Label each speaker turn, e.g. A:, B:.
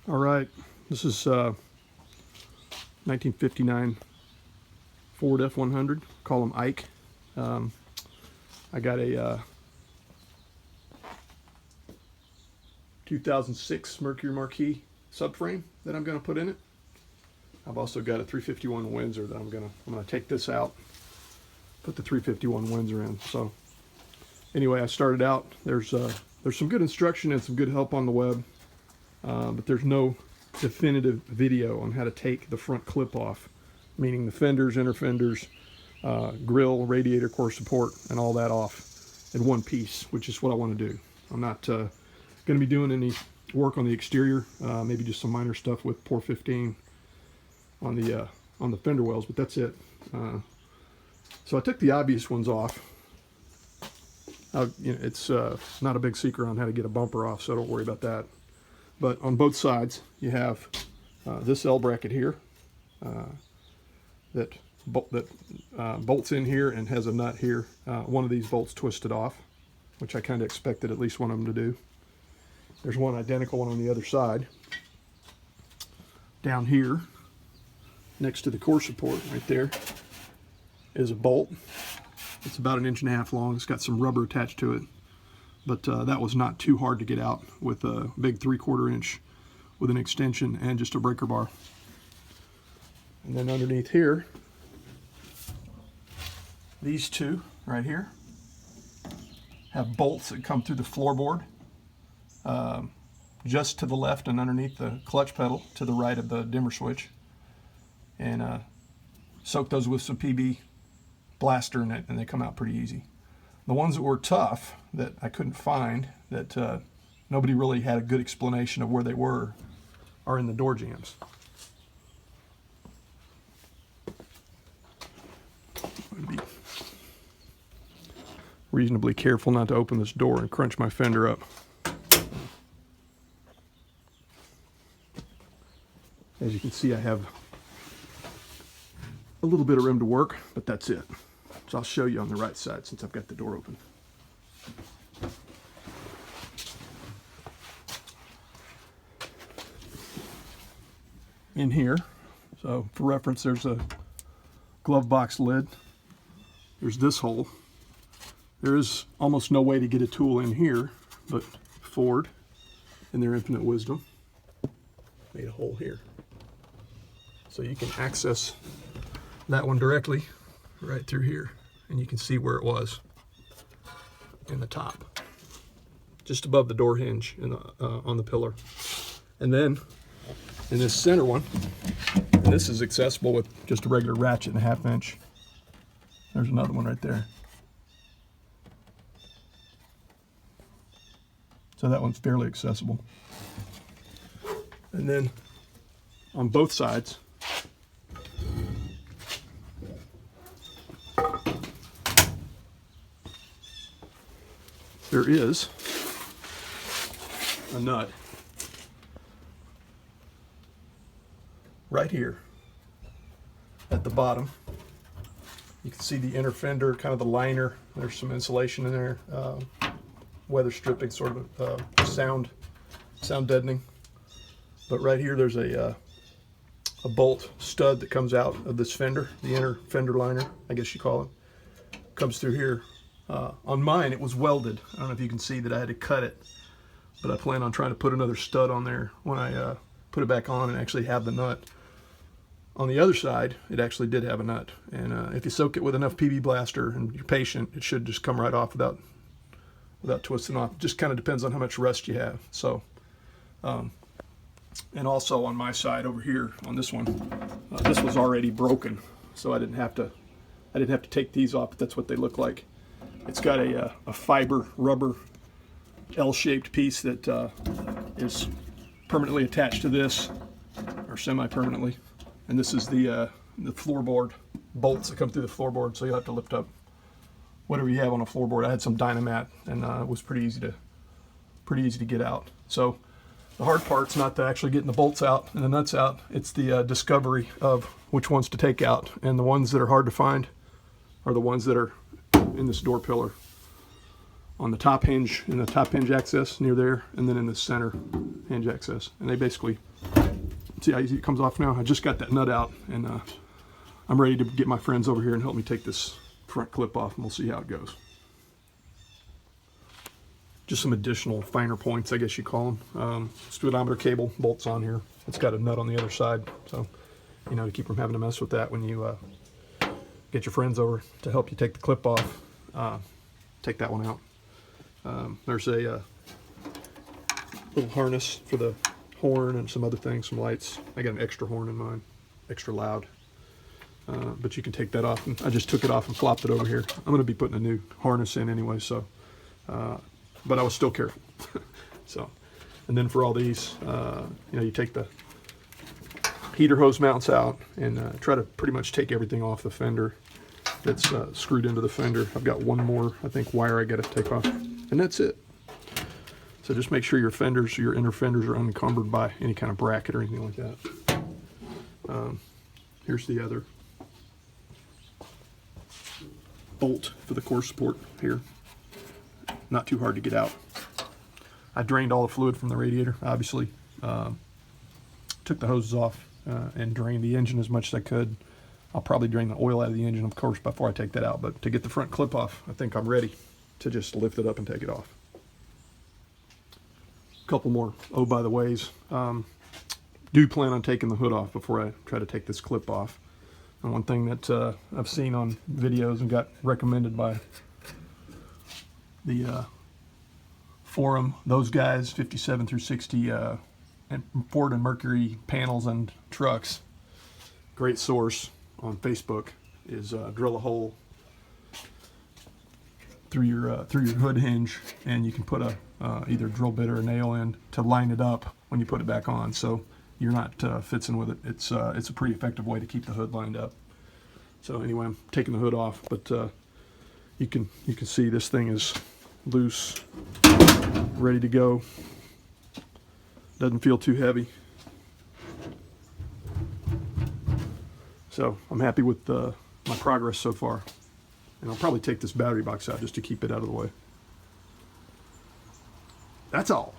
A: All right, this is 1959 Ford F100. Call him Ike. I got a 2006 Mercury Marquis subframe that I'm going to put in it. I've also got a 351 Windsor that I'm gonna take this out, put the 351 Windsor in. So anyway, I started out. There's some good instruction and some good help on the web, but there's no definitive video on how to take the front clip off, meaning the fenders, inner fenders, grill, radiator core support, and all that off in one piece, which is what I want to do. I'm not going to be doing any work on the exterior, maybe just some minor stuff with Pour 15 on the fender wells, but that's it. So I took the obvious ones off. It's not a big secret on how to get a bumper off, so don't worry about that. But on both sides, you have this L bracket here that bolts in here and has a nut here. One of these bolts twisted off, which I kind of expected at least one of them to do. There's one identical one on the other side. Down here, next to the core support right there, is a bolt. It's about 1.5 inches long. It's got some rubber attached to it, but that was not too hard to get out with a big 3/4 inch with an extension and just a breaker bar. And then underneath here, these two right here have bolts that come through the floorboard, just to the left and underneath the clutch pedal to the right of the dimmer switch, and soak those with some PB blaster in it, and they come out pretty easy. The ones that were tough that I couldn't find, that nobody really had a good explanation of where they were, are in the door jambs. I'd be reasonably careful not to open this door and crunch my fender up. As you can see, I have a little bit of room to work, but that's it. So I'll show you on the right side since I've got the door open. In here, so for reference, there's a glove box lid. There's this hole. There is almost no way to get a tool in here, but Ford, in their infinite wisdom, made a hole here. So you can access that one directly right through here, and you can see where it was in the top, just above the door hinge in the, on the pillar. And then in this center one, and this is accessible with just a regular ratchet and 1/2 inch. There's another one right there. So that one's fairly accessible. And then on both sides, there is a nut right here at the bottom. You can see the inner fender, kind of the liner. There's some insulation in there, weather stripping, sort of sound deadening. But right here, there's a bolt stud that comes out of this fender, the inner fender liner, I guess you call it. Comes through here. On mine, it was welded. I don't know if you can see that I had to cut it, but I plan on trying to put another stud on there when I put it back on and actually have the nut. On the other side, it actually did have a nut, and if you soak it with enough PB blaster and you're patient, it should just come right off without twisting off. It just kind of depends on how much rust you have. So, and also on my side over here on this one, this was already broken, so I didn't have to take these off. But that's what they look like. It's got a fiber rubber L-shaped piece that is permanently attached to this, or semi-permanently. And this is the floorboard bolts that come through the floorboard, so you'll have to lift up whatever you have on a floorboard. I had some Dynamat, and it was pretty easy to get out. So the hard part's not to actually getting the bolts out and the nuts out. It's the discovery of which ones to take out, and the ones that are hard to find are the ones that are in this door pillar. on the top hinge, in the top hinge access near there, and then in the center hinge access. And they basically, see how easy it comes off now? I just got that nut out, and I'm ready to get my friends over here and help me take this front clip off, and we'll see how it goes. Just some additional finer points, I guess you call them. Speedometer cable bolts on here. It's got a nut on the other side, so you know, to keep from having to mess with that when you get your friends over to help you take the clip off. Take that one out. There's a little harness for the horn and some other things, some lights. I got an extra horn in mine, extra loud. But you can take that off. And I just took it off and flopped it over here. I'm going to be putting a new harness in anyway, so. But I was still careful. So, and then for all these, you know, you take the heater hose mounts out and try to pretty much take everything off the fender that's screwed into the fender. I've got one more, I think, wire I got to take off, and that's it. So just make sure your fenders, your inner fenders, are unencumbered by any kind of bracket or anything like that. Here's the other bolt for the core support here. Not too hard to get out. I drained all the fluid from the radiator, obviously. Took the hoses off and drained the engine as much as I could. I'll probably drain the oil out of the engine, of course, before I take that out. But to get the front clip off, I think I'm ready to just lift it up and take it off. A couple more oh by the ways. Do plan on taking the hood off before I try to take this clip off. And one thing that I've seen on videos and got recommended by the forum, those guys, 57 through 60 and Ford and Mercury panels and trucks, great source on Facebook, is drill a hole through your hood hinge, and you can put a either drill bit or a nail in to line it up when you put it back on, so you're not fitzing with it. It's a pretty effective way to keep the hood lined up. So anyway, I'm taking the hood off, but you can see this thing is loose, ready to go. Doesn't feel too heavy. So I'm happy with my progress so far. And I'll probably take this battery box out just to keep it out of the way. That's all.